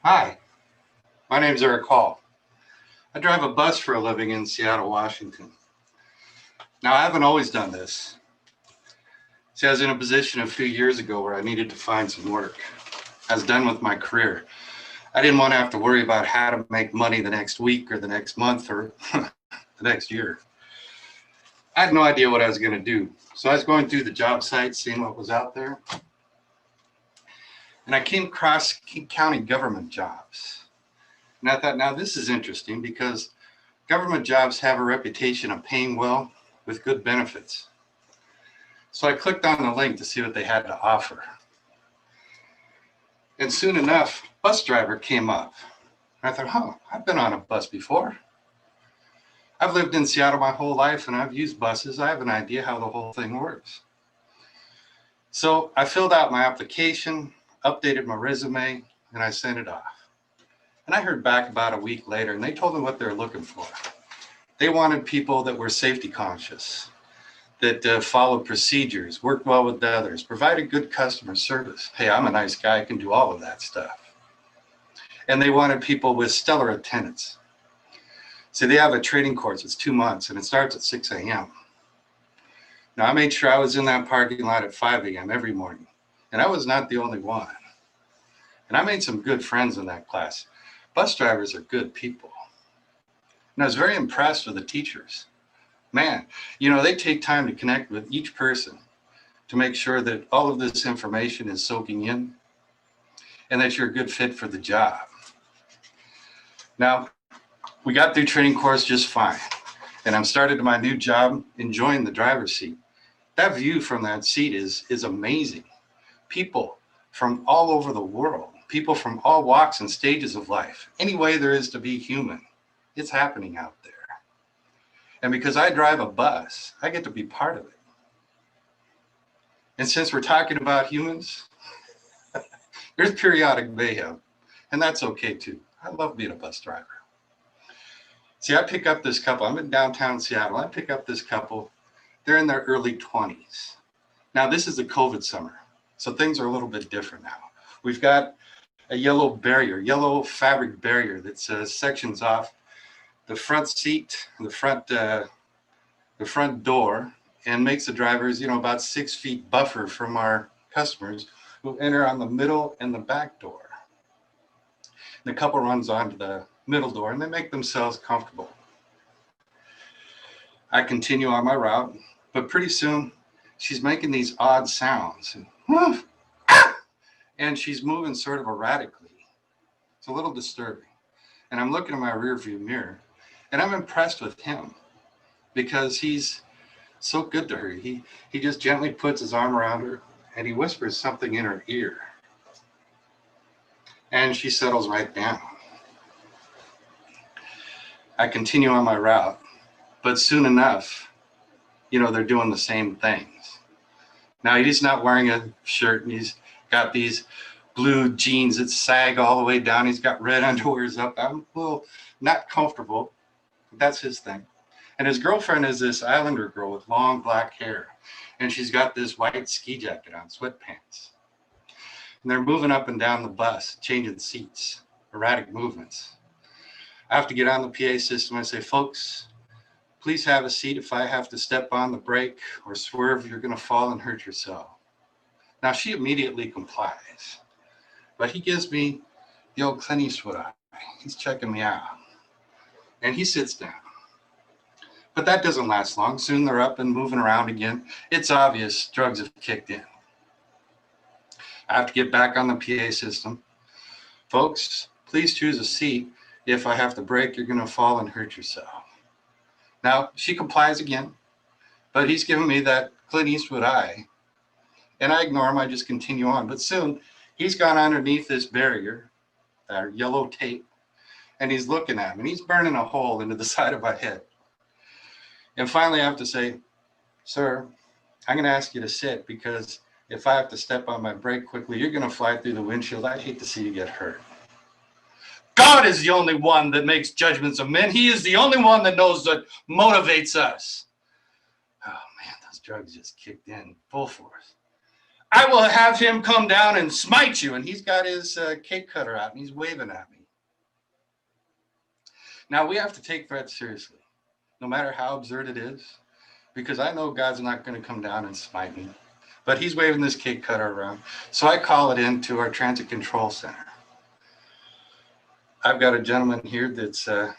Hi, my name's Eric Hall. I drive a bus for a living in Seattle, Washington. Now, I haven't always done this. See, I was in a position a few years ago where I needed to find some work. I was done with my career. I didn't want to have to worry about how to make money the next week or the next month or the next year. I had no idea what I was going to do. So I was going through the job sites, seeing what was out there. And I came across county government jobs. And I thought, now this is interesting because government jobs have a reputation of paying well with good benefits. So I clicked on the link to see what they had to offer. And soon enough, bus driver came up. And I thought, I've been on a bus before. I've lived in Seattle my whole life and I've used buses. I have an idea how the whole thing works. So I filled out my application, updated my resume, and I sent it off. And I heard back about a week later, and they told me what they were looking for. They wanted people that were safety conscious, that followed procedures, worked well with others, provided good customer service. Hey, I'm a nice guy, I can do all of that stuff. And they wanted people with stellar attendance. So they have a training course, it's 2 months, and it starts at 6 a.m. Now, I made sure I was in that parking lot at 5 a.m. every morning, and I was not the only one. And I made some good friends in that class. Bus drivers are good people. And I was very impressed with the teachers. Man, they take time to connect with each person to make sure that all of this information is soaking in and that you're a good fit for the job. Now, we got through training course just fine. And I'm started my new job enjoying the driver's seat. That view from that seat is amazing. People from all over the world. People from all walks and stages of life. Any way there is to be human, it's happening out there. And because I drive a bus, I get to be part of it. And since we're talking about humans, there's periodic mayhem, and that's okay too. I love being a bus driver. See, I pick up this couple. I'm in downtown Seattle. I pick up this couple. They're in their early 20s. Now, this is a COVID summer, so things are a little bit different now. We've got a yellow fabric barrier that sections off the front seat, the front door, and makes the drivers, about 6 feet buffer from our customers who enter on the middle and the back door. The couple runs onto the middle door and they make themselves comfortable. I continue on my route, but pretty soon she's making these odd sounds. And she's moving sort of erratically. It's a little disturbing. And I'm looking in my rearview mirror, and I'm impressed with him because he's so good to her. He just gently puts his arm around her, and he whispers something in her ear. And she settles right down. I continue on my route, but soon enough, they're doing the same things. Now, he's not wearing a shirt, and he's got these blue jeans that sag all the way down. He's got red underwears up. I'm a little not comfortable. That's his thing. And his girlfriend is this Islander girl with long black hair. And she's got this white ski jacket on, sweatpants. And they're moving up and down the bus, changing seats, erratic movements. I have to get on the PA system and say, folks, please have a seat. If I have to step on the brake or swerve, you're going to fall and hurt yourself. Now, she immediately complies, but he gives me the old Clint Eastwood eye. He's checking me out, and he sits down. But that doesn't last long. Soon they're up and moving around again. It's obvious drugs have kicked in. I have to get back on the PA system. Folks, please choose a seat. If I have to brake, you're going to fall and hurt yourself. Now, she complies again, but he's giving me that Clint Eastwood eye. And I ignore him, I just continue on. But soon, he's gone underneath this barrier, that yellow tape, and he's looking at me, and he's burning a hole into the side of my head. And finally, I have to say, sir, I'm going to ask you to sit, because if I have to step on my brake quickly, you're going to fly through the windshield. I hate to see you get hurt. God is the only one that makes judgments of men. He is the only one that knows what motivates us. Oh, man, those drugs just kicked in full force. I will have him come down and smite you. And he's got his cake cutter out and he's waving at me. Now we have to take threats seriously, no matter how absurd it is, because I know God's not going to come down and smite me. But he's waving this cake cutter around. So I call it into our transit control center. I've got a gentleman here that's going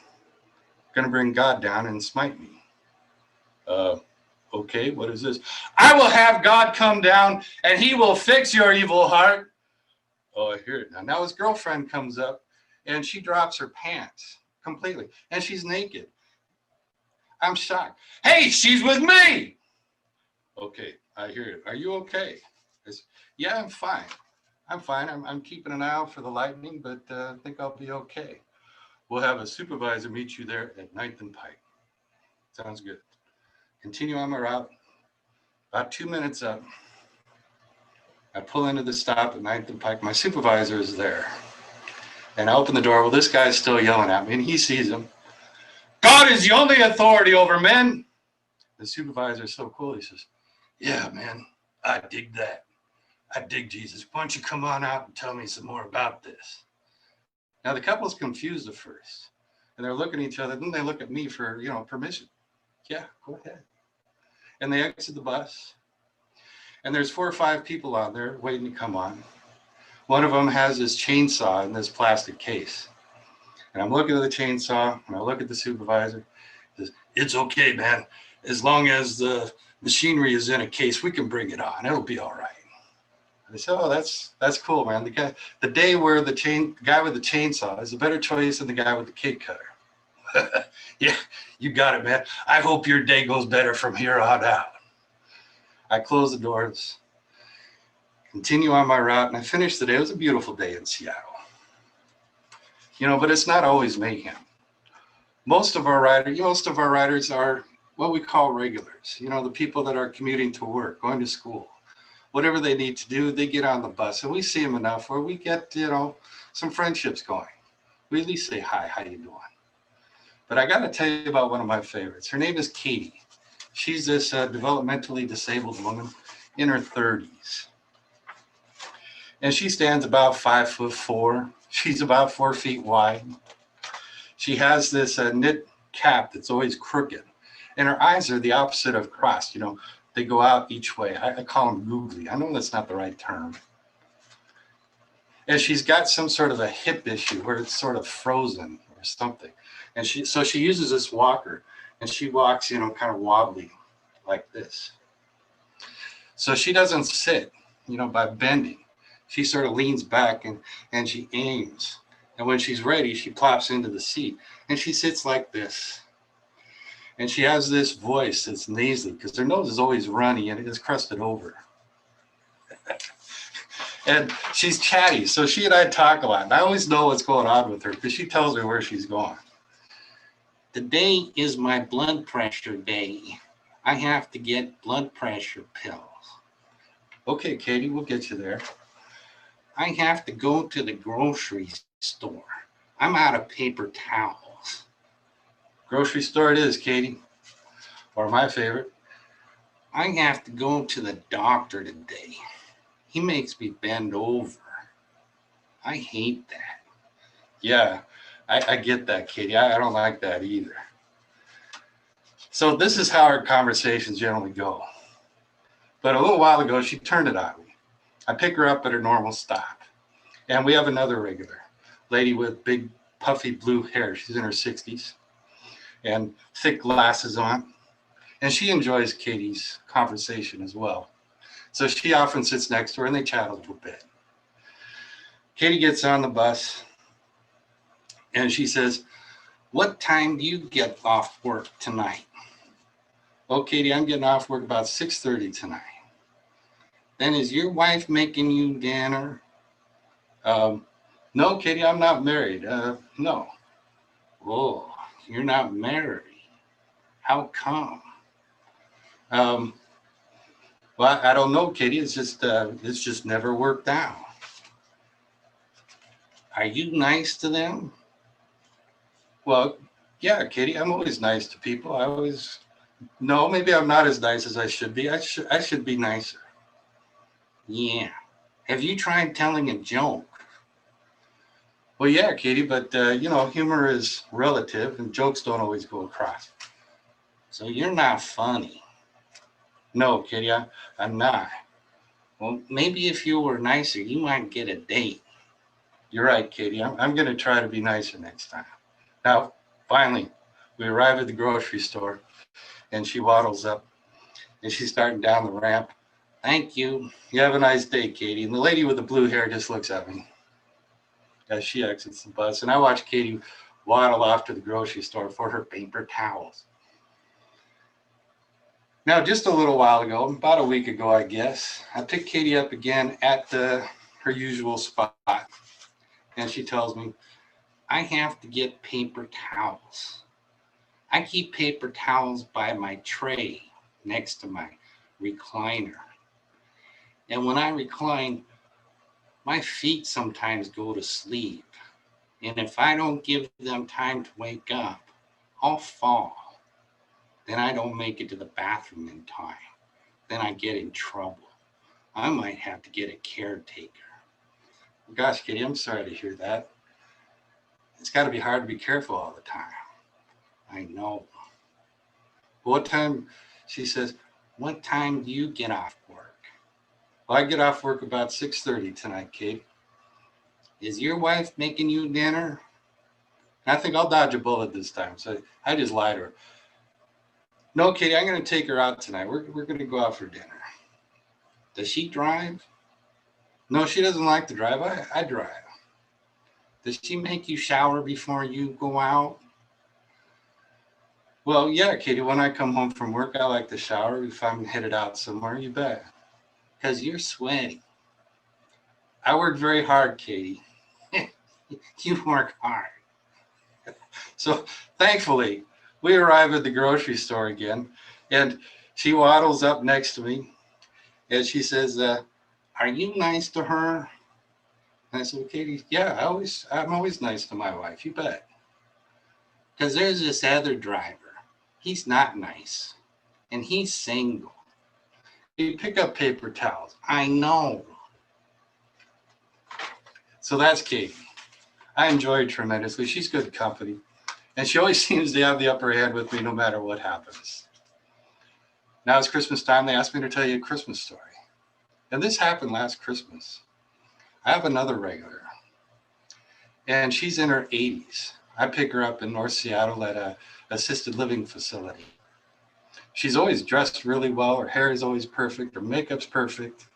to bring God down and smite me. Okay, what is this? I will have God come down and he will fix your evil heart. Oh, I hear it now. Now his girlfriend comes up and she drops her pants completely and she's naked. I'm shocked. Hey, she's with me. Okay, I hear it. Are you okay? Yeah, I'm fine. I'm fine. I'm keeping an eye out for the lightning, but I think I'll be okay. We'll have a supervisor meet you there at 9th and Pike. Sounds good. Continue on my route. About 2 minutes up, I pull into the stop at 9th and Pike. My supervisor is there. And I open the door. Well, this guy's still yelling at me, and he sees him. God is the only authority over men. The supervisor is so cool. He says, yeah, man, I dig that. I dig Jesus. Why don't you come on out and tell me some more about this? Now, the couple's confused at first. And they're looking at each other. Then they look at me for, permission. Yeah, go ahead. And they exit the bus. And there's 4 or 5 people on there waiting to come on. One of them has this chainsaw in this plastic case. And I'm looking at the chainsaw, and I look at the supervisor. He says, it's okay, man. As long as the machinery is in a case, we can bring it on. It'll be all right. And I said, oh, that's cool, man. The day where the guy with the chainsaw is a better choice than the guy with the cake cutter. Yeah, you got it, man. I hope your day goes better from here on out. I close the doors, continue on my route, and I finish the day. It was a beautiful day in Seattle. But it's not always mayhem. Most of our riders are what we call regulars. The people that are commuting to work, going to school, whatever they need to do, they get on the bus, and we see them enough where we get, some friendships going. We at least say hi, how you doing? But I got to tell you about one of my favorites. Her name is Katie. She's this developmentally disabled woman in her 30s. And she stands about 5'4". She's about 4 feet wide. She has this knit cap that's always crooked. And her eyes are the opposite of crossed. They go out each way. I call them googly. I know that's not the right term. And she's got some sort of a hip issue where it's sort of frozen or something. And she uses this walker. And she walks, kind of wobbly like this. So she doesn't sit, by bending. She sort of leans back and she aims. And when she's ready, she plops into the seat. And she sits like this. And she has this voice that's nasally because her nose is always runny and it is crusted over. And she's chatty. So she and I talk a lot. And I always know what's going on with her because she tells me where she's going. Today is my blood pressure day. I have to get blood pressure pills. Okay, Katie, we'll get you there. I have to go to the grocery store. I'm out of paper towels. Grocery store it is, Katie. Or my favorite. I have to go to the doctor today. He makes me bend over. I hate that. Yeah, I get that, Katie. I don't like that either. So this is how our conversations generally go. But a little while ago, she turned it on me. I pick her up at her normal stop. And we have another regular lady with big puffy blue hair. She's in her 60s and thick glasses on. And she enjoys Katie's conversation as well. So she often sits next to her and they chat a little bit. Katie gets on the bus and she says, what time do you get off work tonight? Well, Katie, I'm getting off work about 6:30 tonight. Then is your wife making you dinner? No, Katie, I'm not married. No. Oh, you're not married. How come? Well, I don't know, Katie. It's just never worked out. Are you nice to them? Well, yeah, Katie, I'm always nice to people. No, maybe I'm not as nice as I should be. I should be nicer. Yeah. Have you tried telling a joke? Well, yeah, Katie, but humor is relative and jokes don't always go across. So you're not funny. No, Katie, I'm not. Well, maybe if you were nicer, you might get a date. You're right, Katie. I'm going to try to be nicer next time. Now, finally, we arrive at the grocery store, and she waddles up, and she's starting down the ramp. Thank you. You have a nice day, Katie. And the lady with the blue hair just looks at me as she exits the bus, and I watch Katie waddle off to the grocery store for her paper towels. Now, just a little while ago, about a week ago, I guess, I picked Katie up again at her usual spot, and she tells me, I have to get paper towels. I keep paper towels by my tray next to my recliner. And when I recline, my feet sometimes go to sleep. And if I don't give them time to wake up, I'll fall. Then I don't make it to the bathroom in time. Then I get in trouble. I might have to get a caretaker. Gosh, Katie, I'm sorry to hear that. It's got to be hard to be careful all the time. I know. What time, she says, what time do you get off work? Well, I get off work about 6:30 tonight, Kate. Is your wife making you dinner? And I think I'll dodge a bullet this time. So I just lied to her. No, Katie, I'm going to take her out tonight. We're going to go out for dinner. Does she drive? No, she doesn't like to drive. I drive. Does she make you shower before you go out? Well, yeah, Katie, when I come home from work, I like to shower. If I'm headed out somewhere, you bet. Because you're sweaty. I work very hard, Katie. You work hard. So thankfully, we arrive at the grocery store again, and she waddles up next to me, and she says, are you nice to her? And I said, well, Katie, yeah, I'm always nice to my wife, you bet. Because there's this other driver. He's not nice, and he's single. You pick up paper towels. I know. So that's Katie. I enjoy her tremendously. She's good company. And she always seems to have the upper hand with me no matter what happens. Now it's Christmas time. They asked me to tell you a Christmas story. And this happened last Christmas. I have another regular. And she's in her 80s. I pick her up in North Seattle at a assisted living facility. She's always dressed really well. Her hair is always perfect. Her makeup's perfect.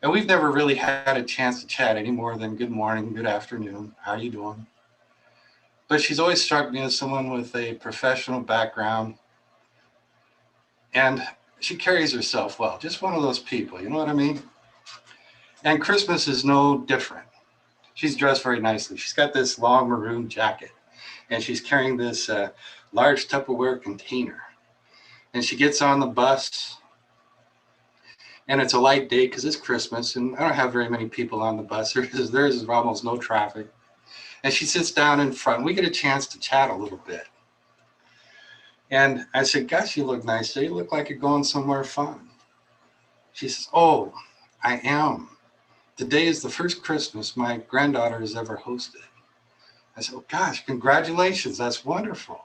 And we've never really had a chance to chat any more than good morning, good afternoon, how are you doing? But she's always struck me as someone with a professional background. And she carries herself well, just one of those people, you know what I mean? And Christmas is no different. She's dressed very nicely. She's got this long maroon jacket, and she's carrying this large Tupperware container. And she gets on the bus, and it's a light day because it's Christmas, and I don't have very many people on the bus. There's almost no traffic. And she sits down in front. We get a chance to chat a little bit. And I said, gosh, you look nice today. You look like you're going somewhere fun. She says, oh, I am. Today is the first Christmas my granddaughter has ever hosted. I said, oh, gosh, congratulations. That's wonderful.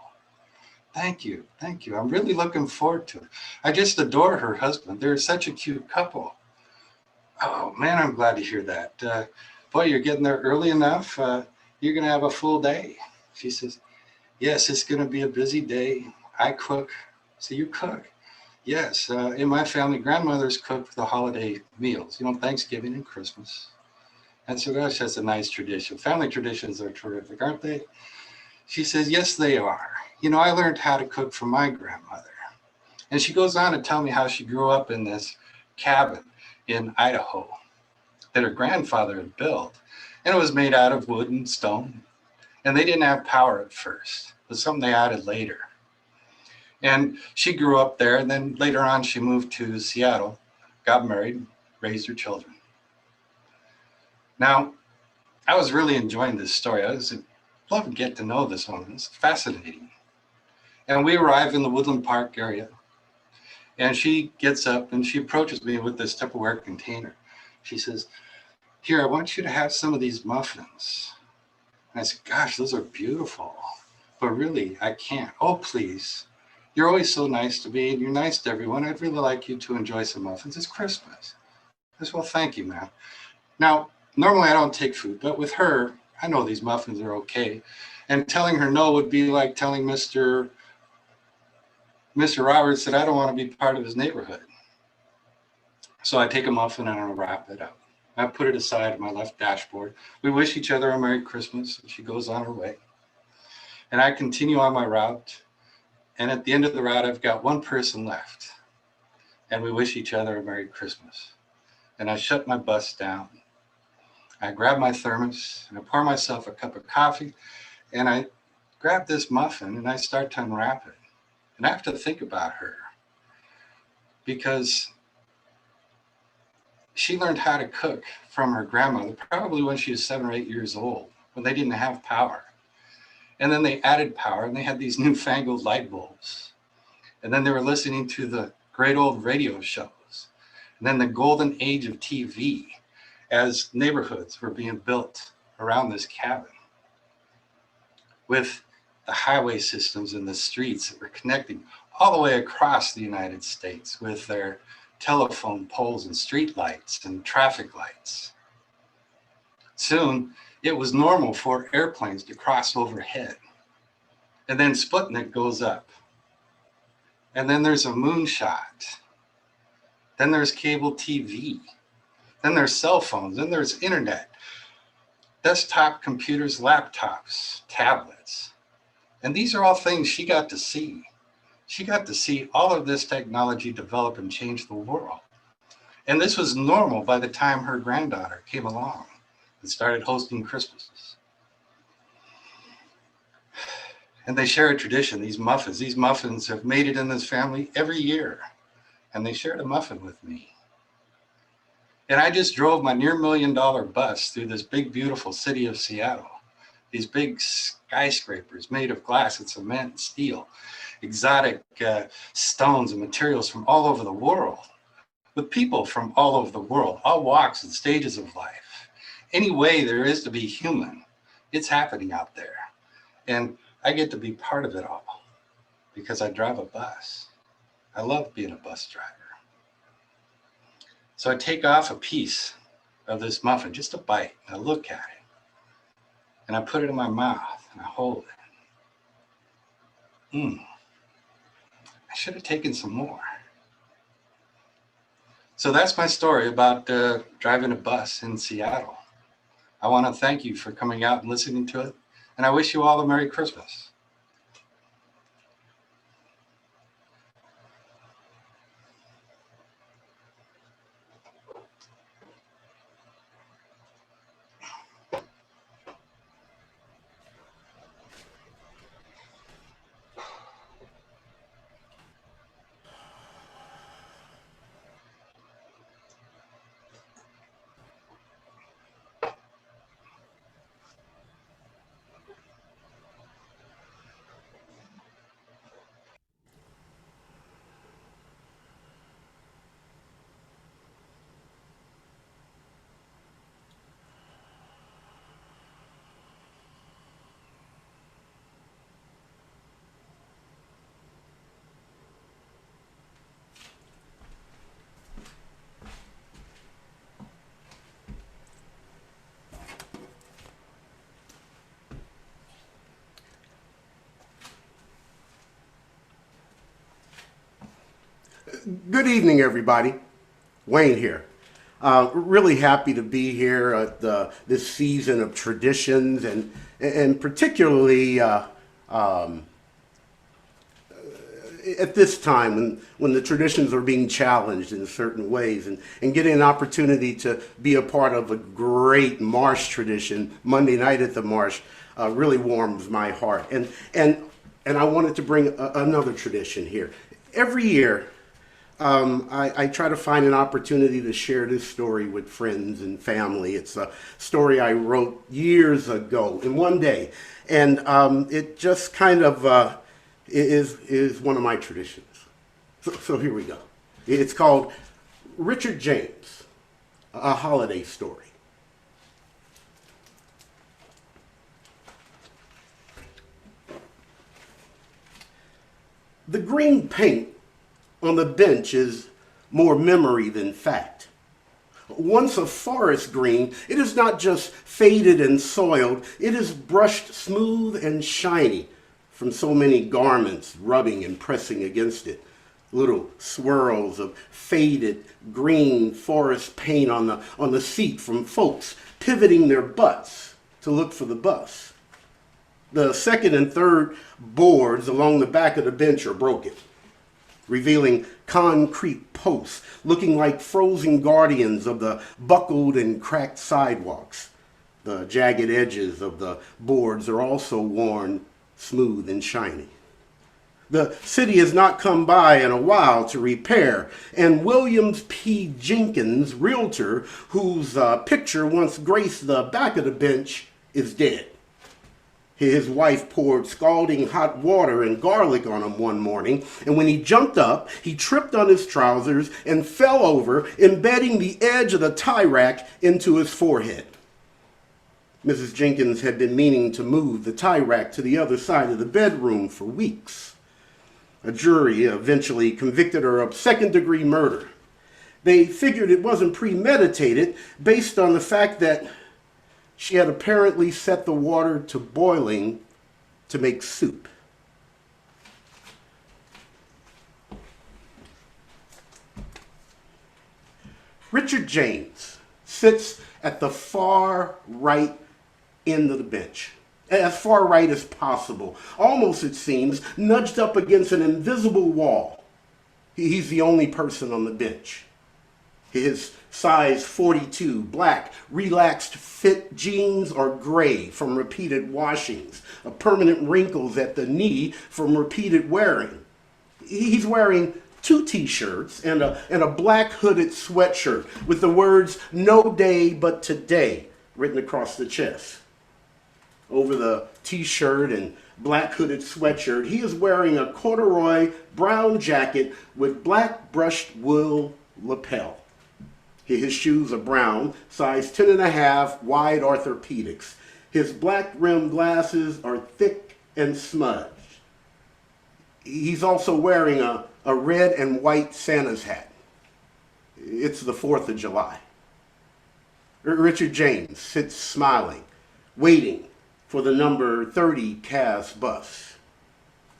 Thank you. Thank you. I'm really looking forward to it. I just adore her husband. They're such a cute couple. Oh, man, I'm glad to hear that. Boy, you're getting there early enough. You're going to have a full day. She says, yes, it's going to be a busy day. I cook. So you cook? Yes. In my family, grandmothers cook the holiday meals, Thanksgiving and Christmas. And so, gosh, that's a nice tradition. Family traditions are terrific, aren't they? She says, yes, they are. I learned how to cook from my grandmother. And she goes on to tell me how she grew up in this cabin in Idaho that her grandfather had built. And it was made out of wood and stone. And they didn't have power at first. It was something they added later. And she grew up there. And then later on, she moved to Seattle, got married, raised her children. Now, I was really enjoying this story. I was love to get to know this woman. It's fascinating. And we arrive in the Woodland Park area. And she gets up and she approaches me with this Tupperware container. She says, "Here, I want you to have some of these muffins." And I said, "Gosh, those are beautiful. But really, I can't." "Oh, please. You're always so nice to me, and you're nice to everyone. I'd really like you to enjoy some muffins. It's Christmas." I said, "Well, thank you, ma'am." Now, normally I don't take food, but with her, I know these muffins are okay. And telling her no would be like telling Mr. Roberts that I don't want to be part of his neighborhood. So I take a muffin and I wrap it up. I put it aside in my left dashboard. We wish each other a Merry Christmas, and she goes on her way. And I continue on my route. And at the end of the route, I've got one person left. And we wish each other a Merry Christmas. And I shut my bus down. I grab my thermos and I pour myself a cup of coffee, and I grab this muffin and I start to unwrap it. And I have to think about her, because she learned how to cook from her grandmother probably when she was 7 or 8 years old, when they didn't have power. And then they added power and they had these newfangled light bulbs. And then they were listening to the great old radio shows. And then the golden age of TV, as neighborhoods were being built around this cabin, with the highway systems and the streets that were connecting all the way across the United States with their telephone poles and street lights and traffic lights. Soon, it was normal for airplanes to cross overhead. And then Sputnik goes up. And then there's a moonshot. Then there's cable TV. Then there's cell phones. Then there's internet, desktop computers, laptops, tablets. And these are all things she got to see. She got to see all of this technology develop and change the world. And this was normal by the time her granddaughter came along and started hosting Christmases. And they share a tradition, these muffins. These muffins have made it in this family every year. And they shared a muffin with me. And I just drove my near $1 million bus through this big, beautiful city of Seattle. These big skyscrapers made of glass and cement and steel, exotic stones and materials from all over the world, with people from all over the world, all walks and stages of life. Any way there is to be human, it's happening out there. And I get to be part of it all because I drive a bus. I love being a bus driver. So I take off a piece of this muffin, just a bite, and I look at it. And I put it in my mouth and I hold it. I should have taken some more. So that's my story about driving a bus in Seattle. I want to thank you for coming out and listening to it. And I wish you all a Merry Christmas. Good evening, everybody. Wayne here. Really happy to be here at this season of traditions, and particularly at this time when the traditions are being challenged in certain ways, and getting an opportunity to be a part of a great Marsh tradition, Monday Night at the Marsh, really warms my heart. And I wanted to bring another tradition here. Every year, I try to find an opportunity to share this story with friends and family. It's a story I wrote years ago in one day, and it just kind of is one of my traditions. So here we go. It's called Richard James, a holiday story. The green paint on the bench is more memory than fact. Once a forest green, it is not just faded and soiled, it is brushed smooth and shiny from so many garments rubbing and pressing against it. Little swirls of faded green forest paint on the seat from folks pivoting their butts to look for the bus. The second and third boards along the back of the bench are broken, revealing concrete posts looking like frozen guardians of the buckled and cracked sidewalks. The jagged edges of the boards are also worn smooth and shiny. The city has not come by in a while to repair, and Williams P. Jenkins, realtor, whose picture once graced the back of the bench, is dead. His wife poured scalding hot water and garlic on him one morning, and when he jumped up, he tripped on his trousers and fell over, embedding the edge of the tie rack into his forehead. Mrs. Jenkins had been meaning to move the tie rack to the other side of the bedroom for weeks. A jury eventually convicted her of second-degree murder. They figured it wasn't premeditated based on the fact that she had apparently set the water to boiling to make soup. Richard James sits at the far right end of the bench, as far right as possible, almost, it seems, nudged up against an invisible wall. He's the only person on the bench. His size 42, black, relaxed fit jeans are gray from repeated washings, permanent wrinkles at the knee from repeated wearing. He's wearing 2 t-shirts and a black hooded sweatshirt with the words "No day but today" written across the chest. Over the t-shirt and black hooded sweatshirt, he is wearing a corduroy brown jacket with black brushed wool lapel. His shoes are brown, size 10.5, wide orthopedics. His black rimmed glasses are thick and smudged. He's also wearing a red and white Santa's hat. It's the 4th of July. Richard James sits smiling, waiting for the number 30 Cass bus.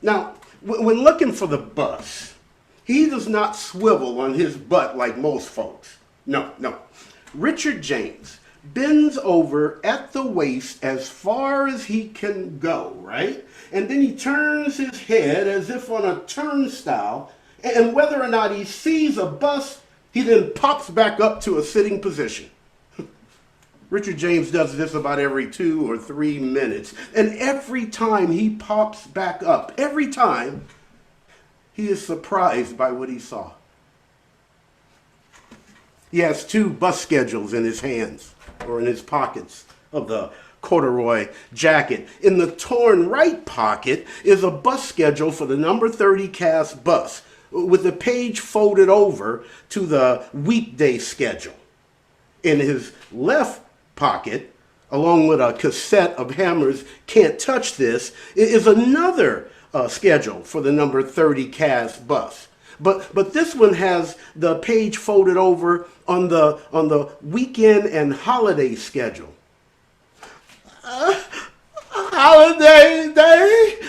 Now, when looking for the bus, he does not swivel on his butt like most folks. No. Richard James bends over at the waist as far as he can go, right? And then he turns his head as if on a turnstile, and whether or not he sees a bus, he then pops back up to a sitting position. Richard James does this about every 2 or 3 minutes, and every time he pops back up, every time, he is surprised by what he saw. He has 2 bus schedules in his hands or in his pockets of the corduroy jacket. In the torn right pocket is a bus schedule for the number 30 Cass bus with the page folded over to the weekday schedule. In his left pocket, along with a cassette of Hammer's "Can't Touch This," is another schedule for the number 30 Cass bus. But this one has the page folded over on the weekend and holiday schedule. Holiday day!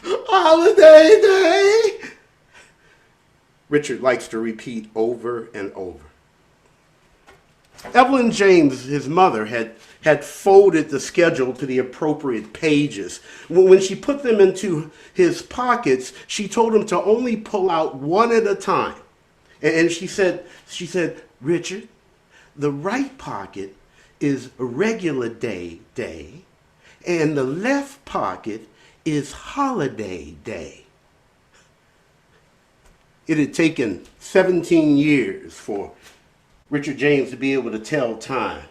Holiday day! Richard likes to repeat over and over. Evelyn James, his mother, had folded the schedule to the appropriate pages. When she put them into his pockets, she told him to only pull out one at a time. And she said, "Richard, the right pocket is a regular day, and the left pocket is holiday day." It had taken 17 years for Richard James to be able to tell time.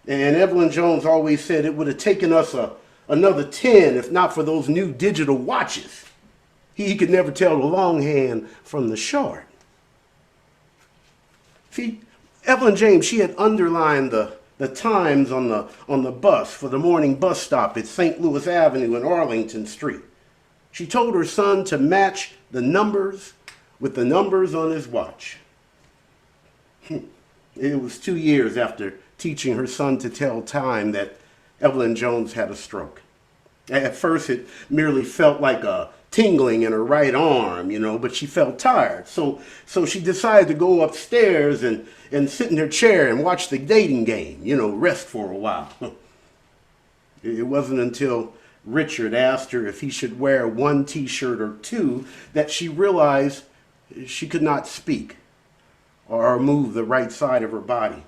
And Evelyn Jones always said it would have taken us another 10 if not for those new digital watches. He could never tell the longhand from the short. See, Evelyn James, she had underlined the times on the bus for the morning bus stop at St. Louis Avenue and Arlington Street. She told her son to match the numbers with the numbers on his watch. It was 2 years after teaching her son to tell time that Evelyn Jones had a stroke. At first, it merely felt like a tingling in her right arm, but she felt tired. So she decided to go upstairs and sit in her chair and watch the dating game, rest for a while. It wasn't until Richard asked her if he should wear one t-shirt or two that she realized she could not speak or move the right side of her body.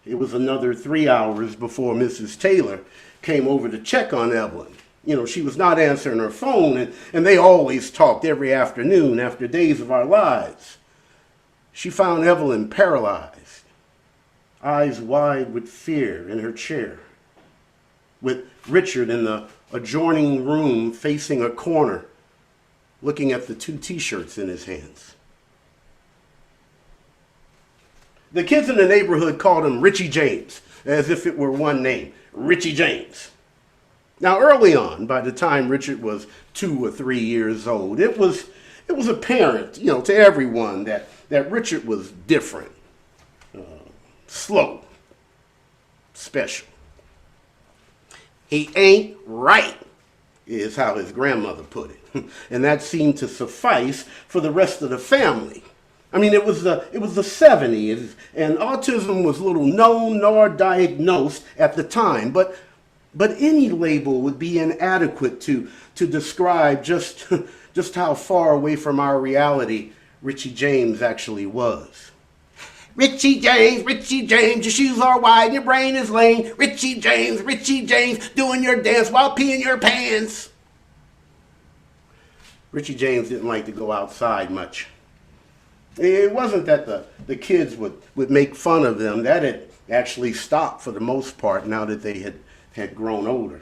It was another 3 hours before Mrs. Taylor came over to check on Evelyn. She was not answering her phone, and they always talked every afternoon after days of our lives. She found Evelyn paralyzed, eyes wide with fear in her chair, with Richard in the adjoining room facing a corner, looking at the 2 t-shirts in his hands. The kids in the neighborhood called him Richie James, as if it were one name, Richie James. Now, early on, by the time Richard was 2 or 3 years old, it was apparent, to everyone that Richard was different, slow, special. He ain't right, is how his grandmother put it. And that seemed to suffice for the rest of the family. I mean, it was the 70s, and autism was little known nor diagnosed at the time. But any label would be inadequate to describe just how far away from our reality Richie James actually was. Richie James, your shoes are wide and your brain is lame. Richie James, doing your dance while peeing your pants. Richie James didn't like to go outside much. It wasn't that the kids would make fun of them. That had actually stopped for the most part now that they had grown older.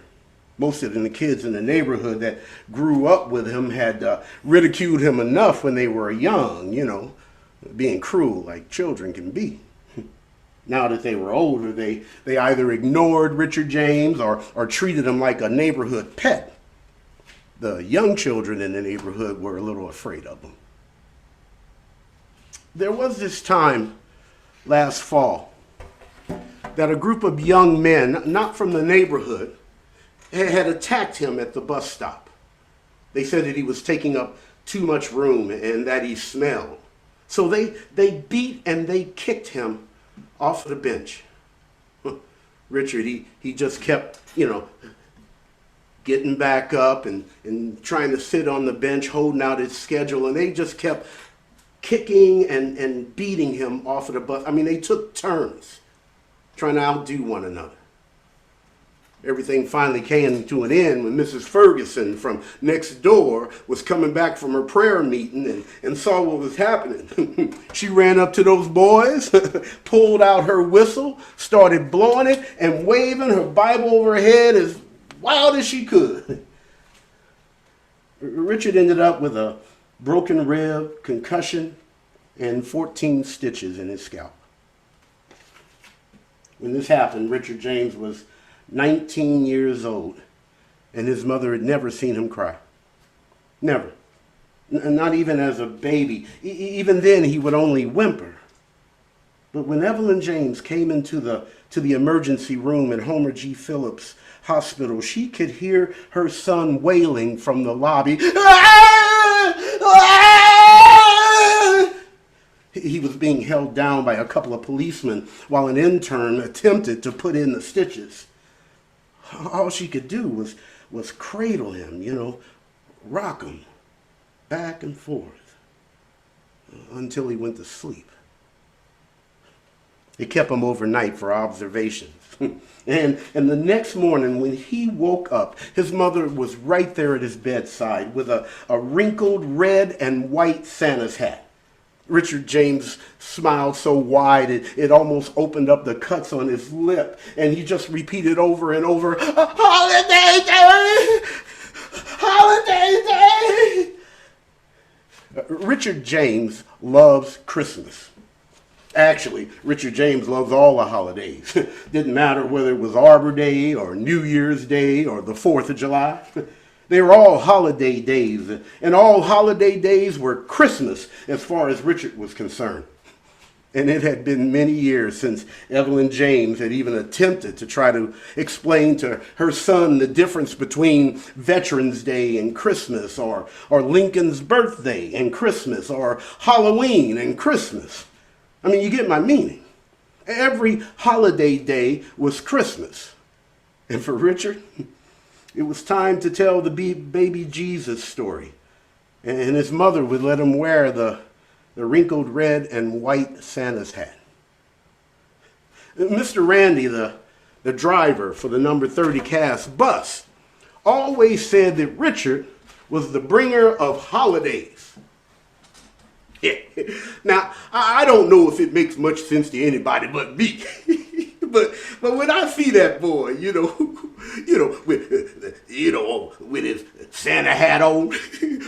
Most of the kids in the neighborhood that grew up with him had ridiculed him enough when they were young, being cruel like children can be. Now that they were older, they either ignored Richard James or treated him like a neighborhood pet. The young children in the neighborhood were a little afraid of him. There was this time last fall that a group of young men, not from the neighborhood, had attacked him at the bus stop. They said that he was taking up too much room and that he smelled. So they beat and they kicked him off of the bench. Richard, he just kept, getting back up and trying to sit on the bench, holding out his schedule, and they just kept kicking and beating him off of the bus. I mean, they took turns trying to outdo one another. Everything finally came to an end when Mrs. Ferguson from next door was coming back from her prayer meeting and saw what was happening. She ran up to those boys, pulled out her whistle, started blowing it and waving her Bible over her head as wild as she could. Richard ended up with a broken rib, concussion, and 14 stitches in his scalp. When this happened, Richard James was 19 years old, and his mother had never seen him cry. Never. Not even as a baby. Even then, he would only whimper. But when Evelyn James came into the emergency room at Homer G. Phillips Hospital, she could hear her son wailing from the lobby. He was being held down by a couple of policemen while an intern attempted to put in the stitches. All she could do was cradle him, rock him back and forth until he went to sleep. They kept him overnight for observations. And the next morning when he woke up, his mother was right there at his bedside with a wrinkled red and white Santa's hat. Richard James smiled so wide it almost opened up the cuts on his lip, and he just repeated over and over, "Holiday Day! Holiday Day!" Richard James loves Christmas. Actually, Richard James loves all the holidays. Didn't matter whether it was Arbor Day or New Year's Day or the 4th of July. They were all holiday days, and all holiday days were Christmas as far as Richard was concerned. And it had been many years since Evelyn James had even attempted to try to explain to her son the difference between Veterans Day and Christmas, or Lincoln's birthday and Christmas, or Halloween and Christmas. I mean, you get my meaning. Every holiday day was Christmas. And for Richard, it was time to tell the baby Jesus story. And his mother would let him wear the wrinkled red and white Santa's hat. Mr. Randy, the driver for the number 30 cast bus, always said that Richard was the bringer of holidays. Now, I don't know if it makes much sense to anybody but me. But when I see that boy, with his Santa hat on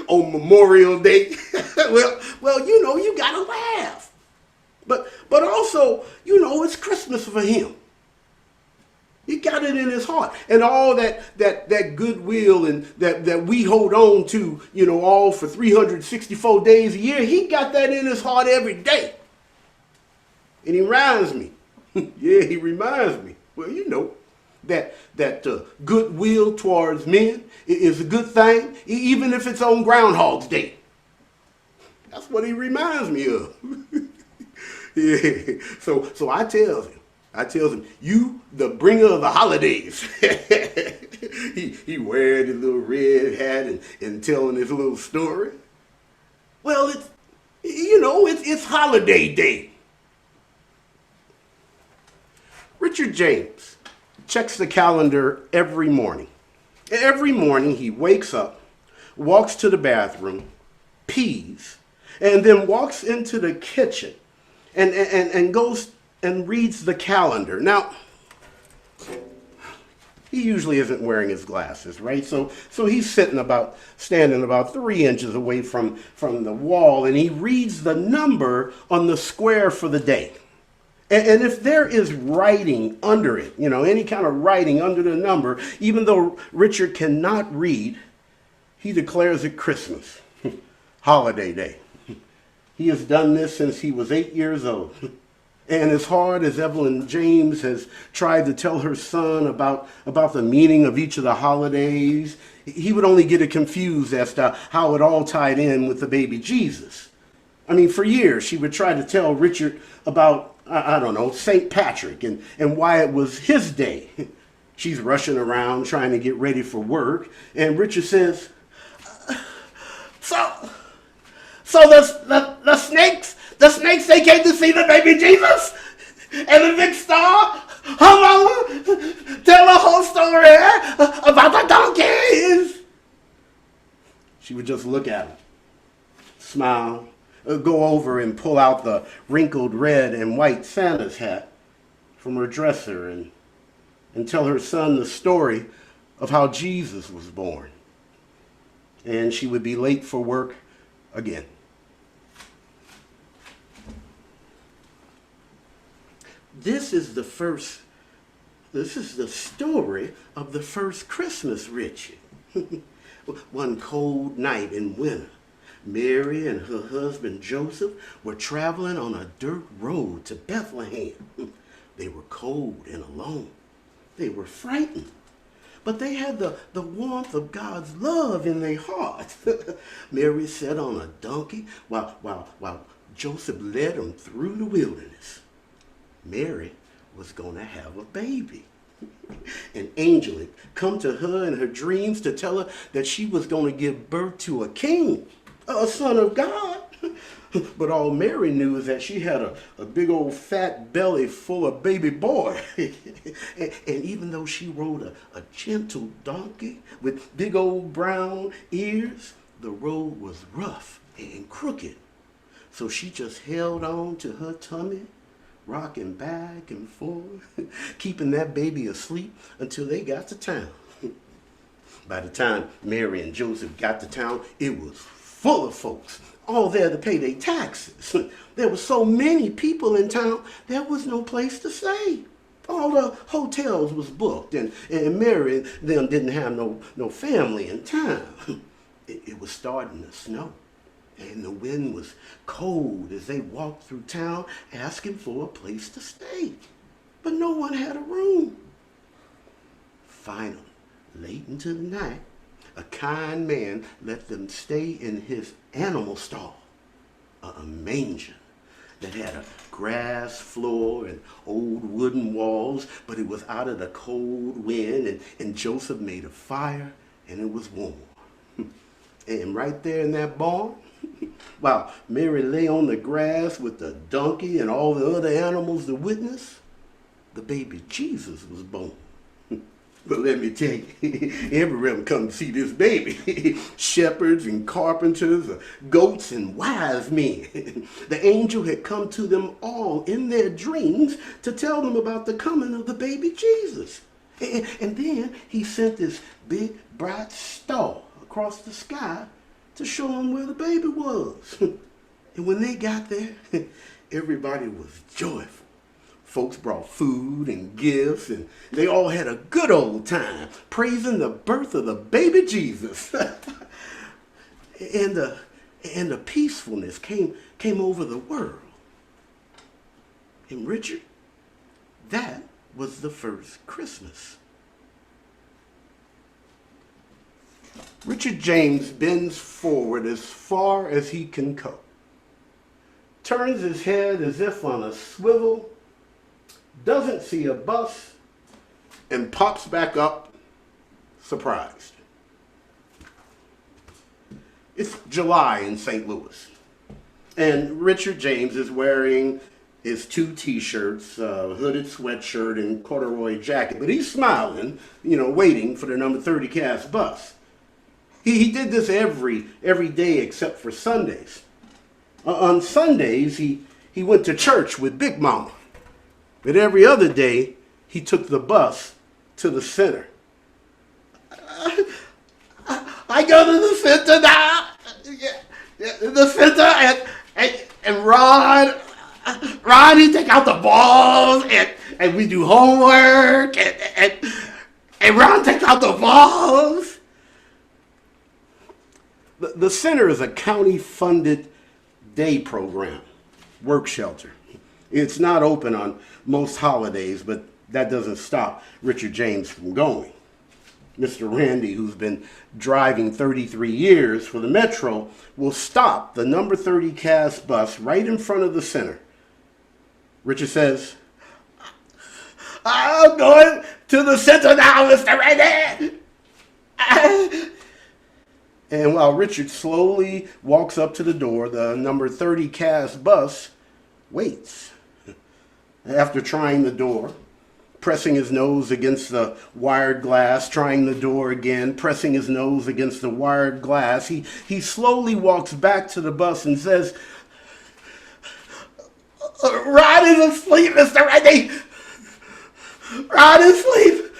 Memorial Day, well, you gotta laugh. But also, it's Christmas for him. He got it in his heart, and all that goodwill and that we hold on to, all for 364 days a year. He got that in his heart every day, and he reminds me. Yeah, he reminds me. Well, that goodwill towards men is a good thing, even if it's on Groundhog's Day. That's what he reminds me of. Yeah. So I tells him, you the bringer of the holidays. he wearing his little red hat and telling his little story. Well, it's holiday day. Richard James checks the calendar every morning. Every morning he wakes up, walks to the bathroom, pees, and then walks into the kitchen and goes and reads the calendar. Now, he usually isn't wearing his glasses, right? So he's standing about 3 inches away from the wall, and he reads the number on the square for the day. And if there is writing under it, any kind of writing under the number, even though Richard cannot read, he declares it Christmas, holiday day. He has done this since he was 8 years old. And as hard as Evelyn James has tried to tell her son about the meaning of each of the holidays, he would only get it confused as to how it all tied in with the baby Jesus. I mean, for years, she would try to tell Richard about, St. Patrick and why it was his day. She's rushing around trying to get ready for work, and Richard says, So the snakes, they came to see the baby Jesus? And the big star? Mama, tell the whole story about the donkeys. She would just look at him, smile, go over and pull out the wrinkled red and white Santa's hat from her dresser and tell her son the story of how Jesus was born. And she would be late for work again. This is the story of the first Christmas, Richard. One cold night in winter, Mary and her husband Joseph were traveling on a dirt road to Bethlehem. They were cold and alone. They were frightened, but they had the warmth of God's love in their hearts. Mary sat on a donkey while Joseph led them through the wilderness. Mary was going to have a baby. An angel had come to her in her dreams to tell her that she was going to give birth to a king, a son of God. But all Mary knew is that she had a big old fat belly full of baby boy. And even though she rode a gentle donkey with big old brown ears, the road was rough and crooked. So she just held on to her tummy, rocking back and forth, keeping that baby asleep until they got to town. By the time Mary and Joseph got to town, it was full of folks, all there to pay their taxes. There were so many people in town, there was no place to stay. All the hotels was booked, and Mary and them didn't have no family in town. It was starting to snow, and the wind was cold as they walked through town asking for a place to stay. But no one had a room. Finally, late into the night, a kind man let them stay in his animal stall, a manger that had a grass floor and old wooden walls, but it was out of the cold wind, and Joseph made a fire, and it was warm. And right there in that barn, while Mary lay on the grass with the donkey and all the other animals to witness, the baby Jesus was born. But let me tell you, everyone come to see this baby. Shepherds and carpenters, goats and wise men. The angel had come to them all in their dreams to tell them about the coming of the baby Jesus. And then he sent this big bright star across the sky to show them where the baby was. And when they got there, everybody was joyful. Folks brought food and gifts, and they all had a good old time praising the birth of the baby Jesus. and the peacefulness came over the world. And Richard, that was the first Christmas. Richard James bends forward as far as he can go, turns his head as if on a swivel, doesn't see a bus, and pops back up, surprised. It's July in St. Louis, and Richard James is wearing his 2 t-shirts, a hooded sweatshirt and corduroy jacket, but he's smiling, waiting for the number 30 cast bus. He did this every day except for Sundays. On Sundays, he went to church with Big Mama. But every other day, he took the bus to the center. I go to the center now. The center, and Ron, he take out the balls, and we do homework, and Ron takes out the balls. The center is a county-funded day program, work shelter. It's not open on most holidays, but that doesn't stop Richard James from going. Mr. Randy, who's been driving 33 years for the Metro, will stop the number 30 cast bus right in front of the center. Richard says, "I'm going to the center now, Mr. Randy." And while Richard slowly walks up to the door, the number 30 cast bus waits. After trying the door, pressing his nose against the wired glass, trying the door again, pressing his nose against the wired glass, he slowly walks back to the bus and says, "Rod is asleep, Mr. Randy. Rod is asleep."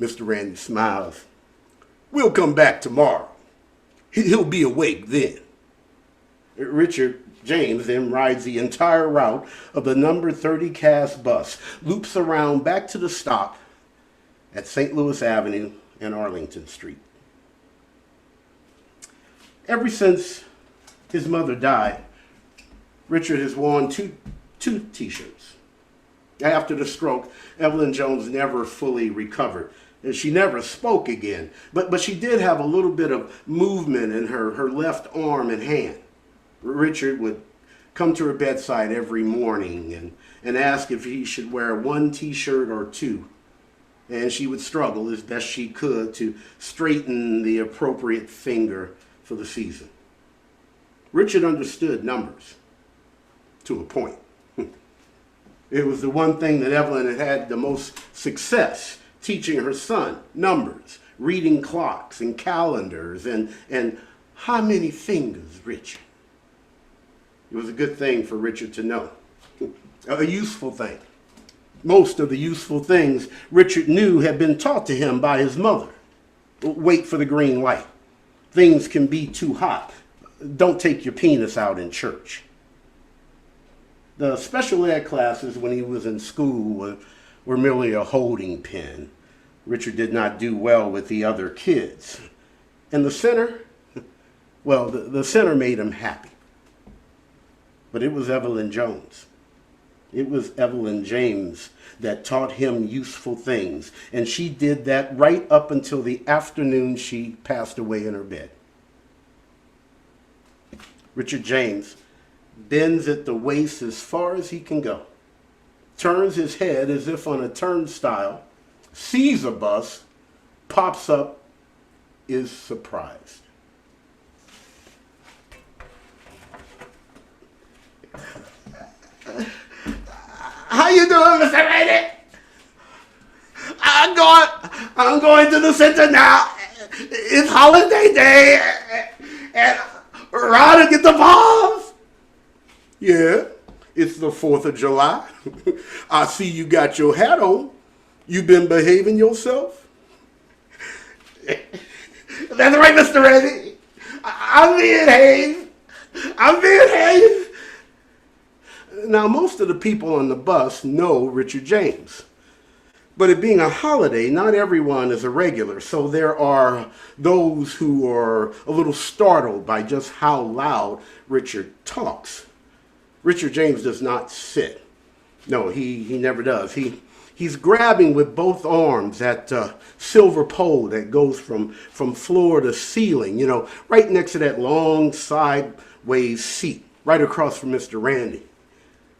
Mr. Randy smiles. "We'll come back tomorrow. He'll be awake then." Richard James then rides the entire route of the number 30 cast bus, loops around back to the stop at St. Louis Avenue and Arlington Street. Ever since his mother died, Richard has worn two t-shirts. After the stroke, Evelyn Jones never fully recovered. She never spoke again, but she did have a little bit of movement in her left arm and hand. Richard would come to her bedside every morning and ask if he should wear 1 t-shirt or 2. And she would struggle as best she could to straighten the appropriate finger for the season. Richard understood numbers to a point. It was the one thing that Evelyn had had the most success teaching her son: numbers, reading clocks and calendars, and how many fingers, Richard? It was a good thing for Richard to know, a useful thing. Most of the useful things Richard knew had been taught to him by his mother. Wait for the green light. things can be too hot. Don't take your penis out in church. The special ed classes when he was in school were merely a holding pen. Richard did not do well with the other kids. And the center, well, the center made him happy. But it was Evelyn Jones. It was Evelyn James that taught him useful things. And she did that right up until the afternoon she passed away in her bed. Richard James bends at the waist as far as he can go, turns his head as if on a turnstile, sees a bus, pops up, is surprised. How you doing, Mr. Randy? I'm going to the center now. It's holiday day, and Rod to get the bombs. Yeah, it's the 4th of July. I see you got your hat on. You been behaving yourself? That's right, Mr. Randy. I'm behaved. Now, most of the people on the bus know Richard James. But it being a holiday, not everyone is a regular. So there are those who are a little startled by just how loud Richard talks. Richard James does not sit. No, he never does. He's grabbing with both arms that silver pole that goes from floor to ceiling, right next to that long sideways seat, right across from Mr. Randy.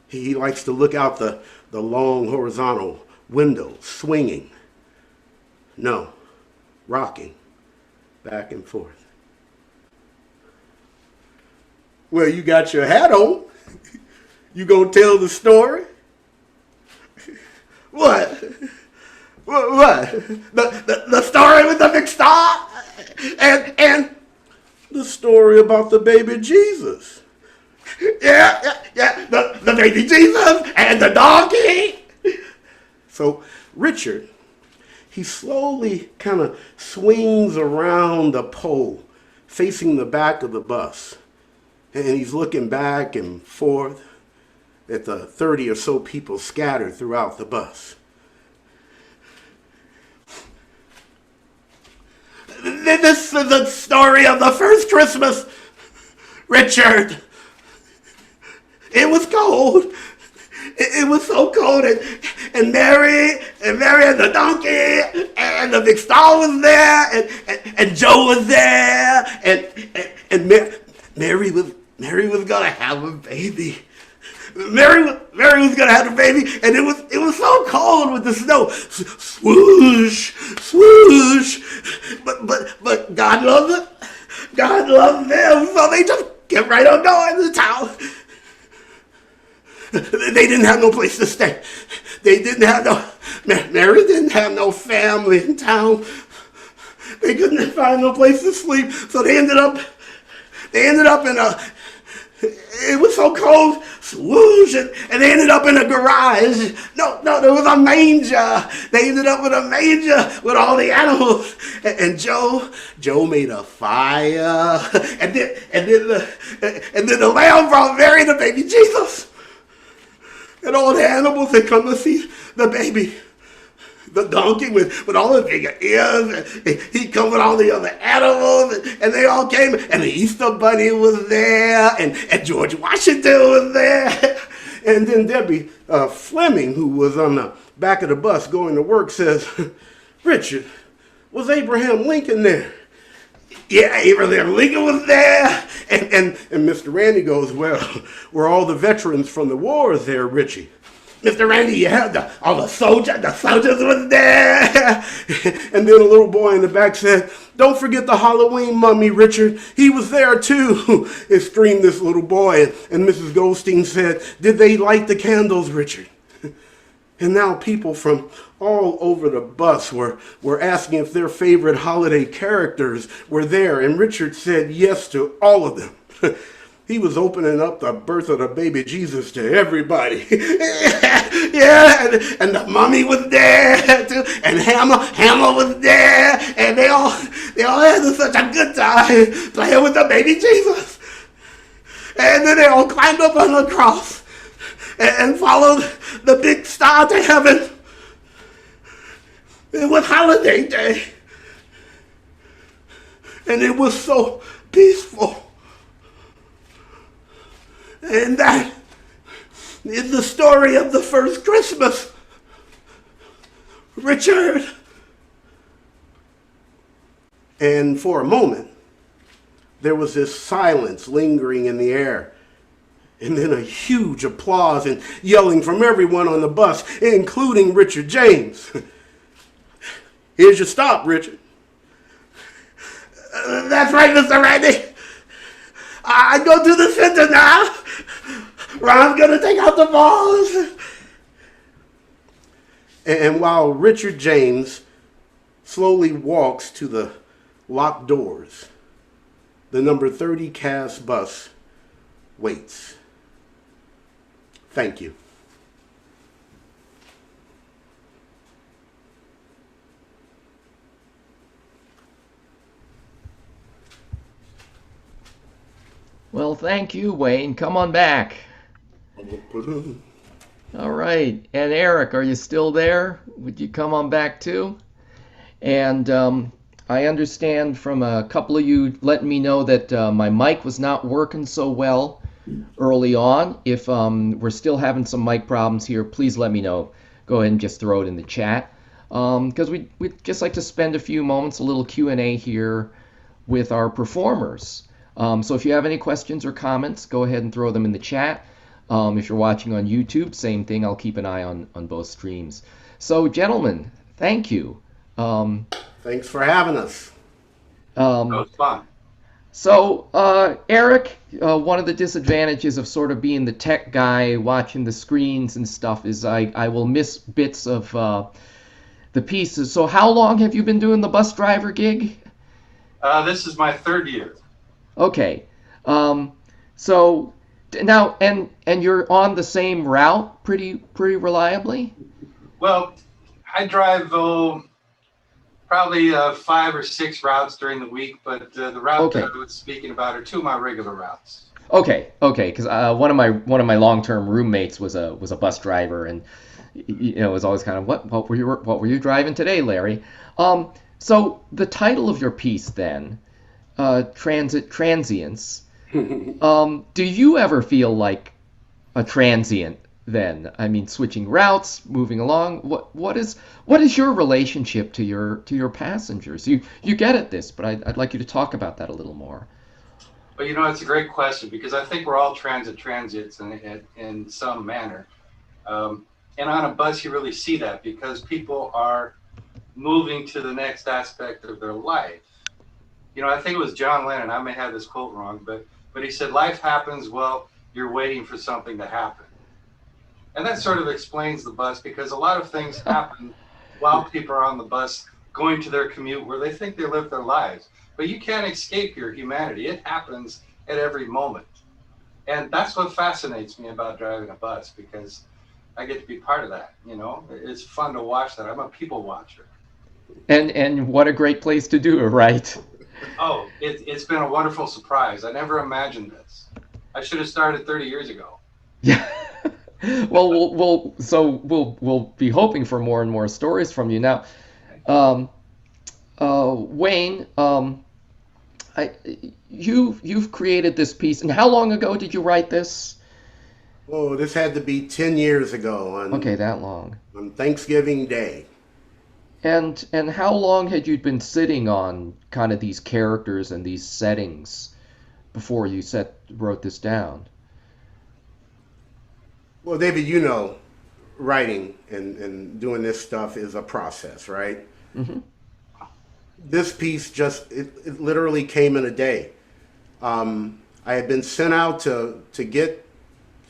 He likes to look out the long horizontal window, swinging. No, rocking back and forth. Well, you got your hat on. You gonna tell the story? What? What? The story with the big star? And the story about the baby Jesus. Yeah. The baby Jesus and the donkey. So Richard, he slowly kind of swings around the pole, facing the back of the bus. And he's looking back and forth at the 30 or so people scattered throughout the bus. This is the story of the first Christmas, Richard. It was cold. It was so cold, and Mary and the donkey and the big star was there, and Joe was there, and Mary was gonna have a baby. Mary was gonna have a baby, and it was so cold with the snow, swoosh, swoosh. But God loved it. God loved them, so they just kept right on going to town. They didn't have no place to stay. Mary didn't have no family in town. They couldn't find no place to sleep, so they ended up in it was so cold, swoosh, and they ended up in a garage. No, there was a manger. They ended up in a manger with all the animals. And Joe made a fire, and then the lamb brought Mary the baby Jesus. And all the animals had come to see the baby. The donkey with all the big ears, he come with all the other animals, and they all came, and the Easter Bunny was there, and George Washington was there. And then Debbie Fleming, who was on the back of the bus going to work, says, Richard, was Abraham Lincoln there? Yeah, Abraham Lincoln was there. And Mr. Randy goes, well, were all the veterans from the wars there, Richie? Mr. Randy, you had all the soldiers was there. And then a little boy in the back said, don't forget the Halloween mummy, Richard. He was there too, and screamed this little boy. And Mrs. Goldstein said, did they light the candles, Richard? And now people from all over the bus were asking if their favorite holiday characters were there. And Richard said yes to all of them. he was opening up the birth of the baby Jesus to everybody. Yeah, and the mummy was there too, and Hammer was there, and they all had such a good time playing with the baby Jesus. And then they all climbed up on the cross and followed the big star to heaven. It was holiday day, and it was so peaceful. And that is the story of the first Christmas. Richard. And for a moment, there was this silence lingering in the air. And then a huge applause and yelling from everyone on the bus, including Richard James. Here's your stop, Richard. That's right, Mr. Randy. I go to the center now. Ron's going to take out the balls. And while Richard James slowly walks to the locked doors, the number 30 Cass bus waits. Thank you. Well, thank you, Wayne. Come on back. All right. And Eric, are you still there? Would you come on back too? And I understand from a couple of you letting me know that my mic was not working so well early on. If we're still having some mic problems here, please let me know. Go ahead and just throw it in the chat. Because we'd just like to spend a few moments, a little Q&A here with our performers. So if you have any questions or comments, go ahead and throw them in the chat. If you're watching on YouTube, same thing. I'll keep an eye on both streams. So, gentlemen, thank you. Thanks for having us. That was fun. So, Eric, one of the disadvantages of sort of being the tech guy watching the screens and stuff is I will miss bits of the pieces. So how long have you been doing the bus driver gig? This is my third year. Okay. So now, and you're on the same route pretty reliably? Well, I drive probably 5 or 6 routes during the week, but the route that I was speaking about are 2 of my regular routes. Okay, because one of my long-term roommates was a bus driver, and it was always kind of what were you driving today, Larry? So the title of your piece then, Transients. Do you ever feel like a transient then? I mean, switching routes, moving along. What is your relationship to your passengers? You get at this, but I'd like you to talk about that a little more. Well, it's a great question because I think we're all transients in some manner. And on a bus, you really see that because people are moving to the next aspect of their life. I think it was John Lennon. I may have this quote wrong, but he said, "Life happens while you're waiting for something to happen." And that sort of explains the bus because a lot of things happen while people are on the bus going to their commute where they think they live their lives. But you can't escape your humanity. It happens at every moment. And that's what fascinates me about driving a bus because I get to be part of that. It's fun to watch that. I'm a people watcher. And what a great place to do it, right? Oh, it's been a wonderful surprise. I never imagined this. I should have started 30 years ago. Yeah. Well, we'll be hoping for more and more stories from you now. Wayne, you've created this piece, and how long ago did you write this? Oh, this had to be 10 years ago. Okay, that long. On Thanksgiving Day. And how long had you been sitting on kind of these characters and these settings before you wrote this down? Well, David, writing and doing this stuff is a process, right? Mm-hmm. This piece it literally came in a day. I had been sent out to get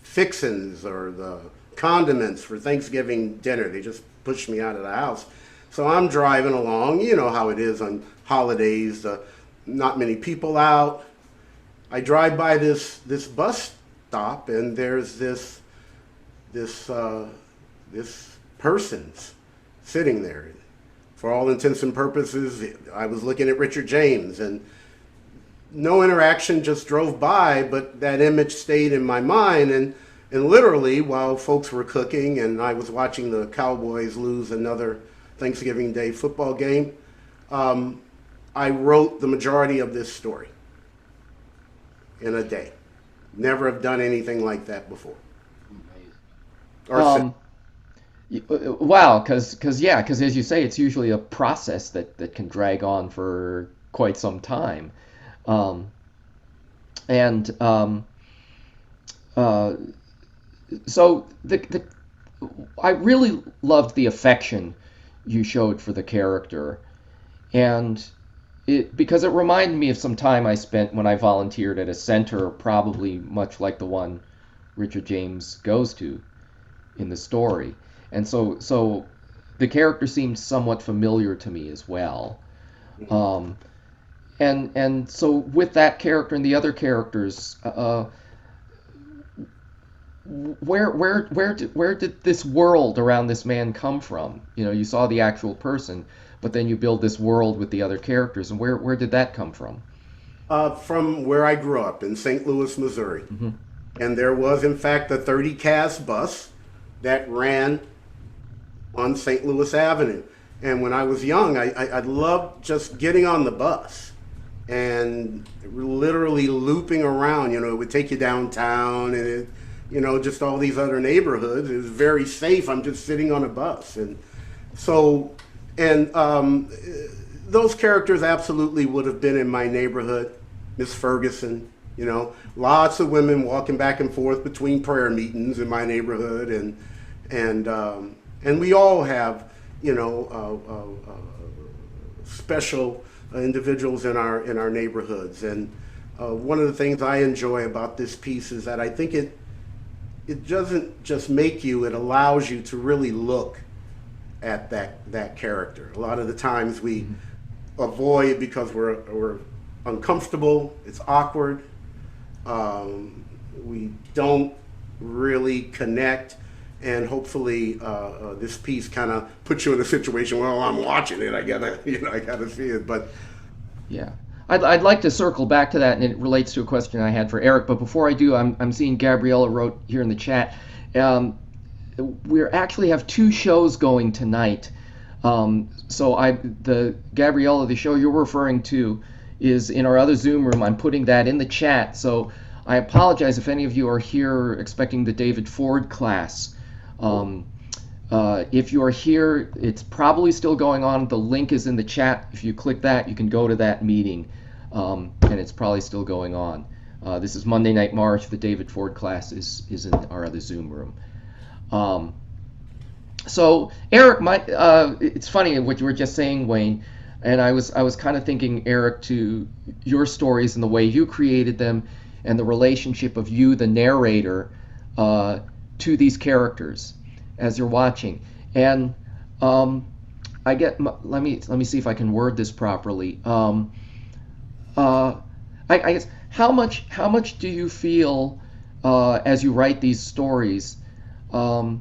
fixins or the condiments for Thanksgiving dinner. They just pushed me out of the house. So I'm driving along, you know how it is on holidays, not many people out. I drive by this bus stop, and there's this person's sitting there. For all intents and purposes, I was looking at Richard James, and no interaction, just drove by, but that image stayed in my mind. And literally, while folks were cooking and I was watching the Cowboys lose another Thanksgiving Day football game, I wrote the majority of this story in a day. Never have done anything like that before. Or Um, wow, because as you say, it's usually a process that can drag on for quite some time. Um, and uh, so I really loved the affection you showed for the character, and because it reminded me of some time I spent when I volunteered at a center, probably much like the one Richard James goes to in the story, and so the character seemed somewhat familiar to me as well. Um, and so with that character and the other characters, where did this world around this man come from? You know, you saw the actual person, but then you build this world with the other characters, and where did that come from? from where I grew up in St. Louis, Missouri. Hmm. And there was, in fact, a 30 cast bus that ran on St. Louis Avenue. And when I was young, I loved just getting on the bus and literally looping around. You know, it would take you downtown and just all these other neighborhoods. It was very safe. I'm just sitting on a bus. And so, and those characters absolutely would have been in my neighborhood. Miss Ferguson, lots of women walking back and forth between prayer meetings in my neighborhood, and we all have, special individuals in our neighborhoods. And one of the things I enjoy about this piece is that I think it doesn't just make you; it allows you to really look at that character. A lot of the times we avoid because we're uncomfortable, it's awkward, we don't really connect, and hopefully this piece kind of puts you in a situation, well, I'm watching it, I gotta see it. But Yeah. I'd like to circle back to that, and it relates to a question I had for Eric. But before I do, I'm seeing Gabriella wrote here in the chat. We actually have two shows going tonight. The Gabriella, the show you're referring to, is in our other Zoom room. I'm putting that in the chat. So I apologize if any of you are here expecting the David Ford class. If you are here, it's probably still going on. The link is in the chat. If you click that, you can go to that meeting, and it's probably still going on. This is Monday Night Marsh. The David Ford class is in our other Zoom room. So Eric, it's funny what you were just saying, Wayne, and I was kind of thinking, Eric, to your stories and the way you created them, and the relationship of you, the narrator, to these characters as you're watching. And let me see if I can word this properly. I guess how much do you feel as you write these stories? How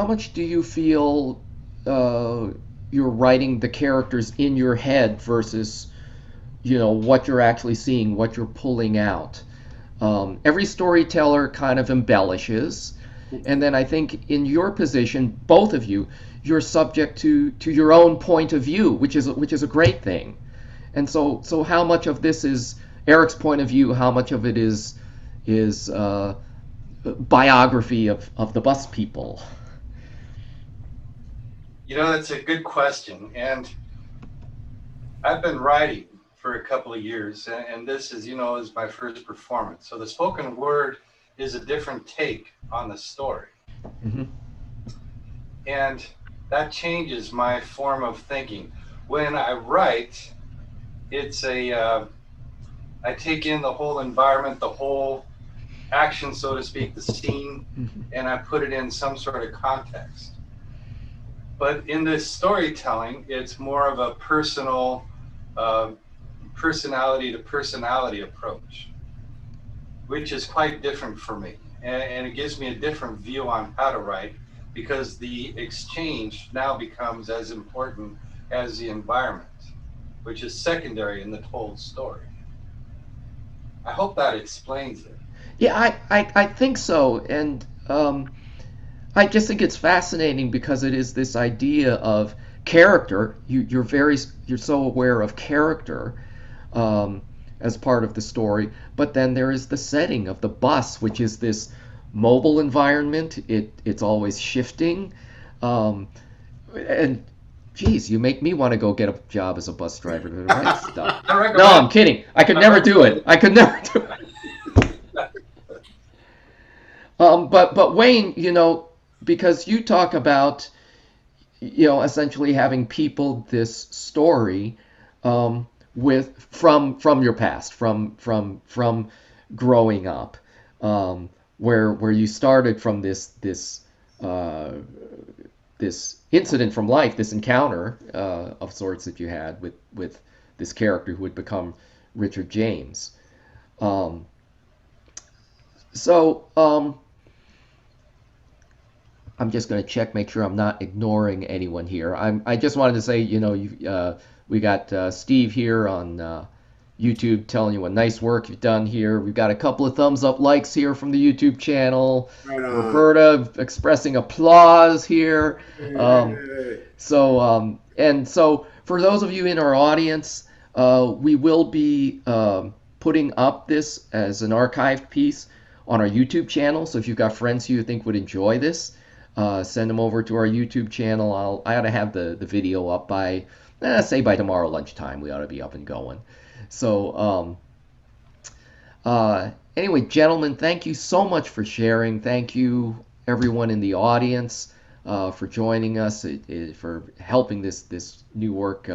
much do you feel you're writing the characters in your head versus what you're actually seeing, what you're pulling out? Every storyteller kind of embellishes, and then I think in your position, both of you, you're subject to your own point of view, which is a great thing. And so how much of this is Eric's point of view? How much of it is biography of the bus people? That's a good question. And I've been writing for a couple of years, and this is my first performance. So the spoken word is a different take on the story. Mm-hmm. And that changes my form of thinking. When I write, it's I take in the whole environment, the whole action, so to speak, the scene, and I put it in some sort of context. But in this storytelling, it's more of a personal personality to personality approach, which is quite different for me. And it gives me a different view on how to write, because the exchange now becomes as important as the environment, which is secondary in the told story. I hope that explains it. Yeah, I think so. And I just think it's fascinating because it is this idea of character. You're so aware of character um, as part of the story, but then there is the setting of the bus, which is this mobile environment. It's always shifting, and geez, you make me want to go get a job as a bus driver to write stuff. I recommend, No, I'm kidding. I could never do it. I could never do it. But Wayne, because you talk about, essentially having peopled this story with from your past, from growing up, where you started from this incident from life, this encounter of sorts that you had with this character who would become Richard James. So I'm just going to check, make sure I'm not ignoring anyone here. I just wanted to say, we got Steve here on YouTube telling you what nice work you've done here. We've got a couple of thumbs up likes here from the YouTube channel. Right on. Roberta expressing applause here. Hey. So for those of you in our audience, we will be putting up this as an archived piece on our YouTube channel. So if you've got friends who you think would enjoy this, send them over to our YouTube channel. I ought to have the video up by, say by tomorrow lunchtime. We ought to be up and going. So anyway, gentlemen, thank you so much for sharing. Thank you, everyone in the audience, for joining us, for helping this new work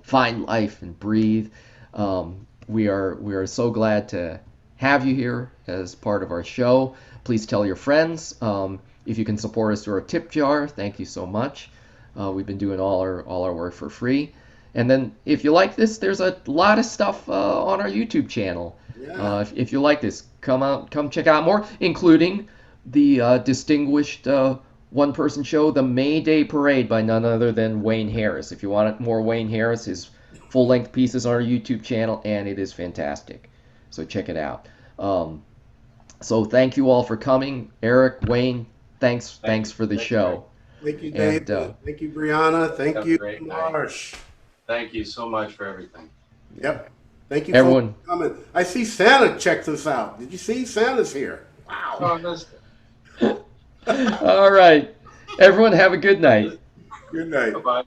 find life and breathe. We are so glad to have you here as part of our show. Please tell your friends. If you can support us through our tip jar, thank you so much. We've been doing all our work for free. And then if you like this, there's a lot of stuff on our YouTube channel. Yeah. If you like this, come check out more, including the distinguished one-person show, The May Day Parade, by none other than Wayne Harris. If you want more Wayne Harris, his full-length pieces on our YouTube channel, and it is fantastic. So check it out. So thank you all for coming. Eric, Wayne, thanks for the show. Thank you, Dave. Thank you, Brianna. Thank Have a you, great night. Marsh. Thank you so much for everything. Yep. Thank you, Everyone. for coming. I see Santa checked us out. Did you see Santa's here? Wow. Oh, I missed it. All right. Everyone have a good night. Good night. Bye-bye.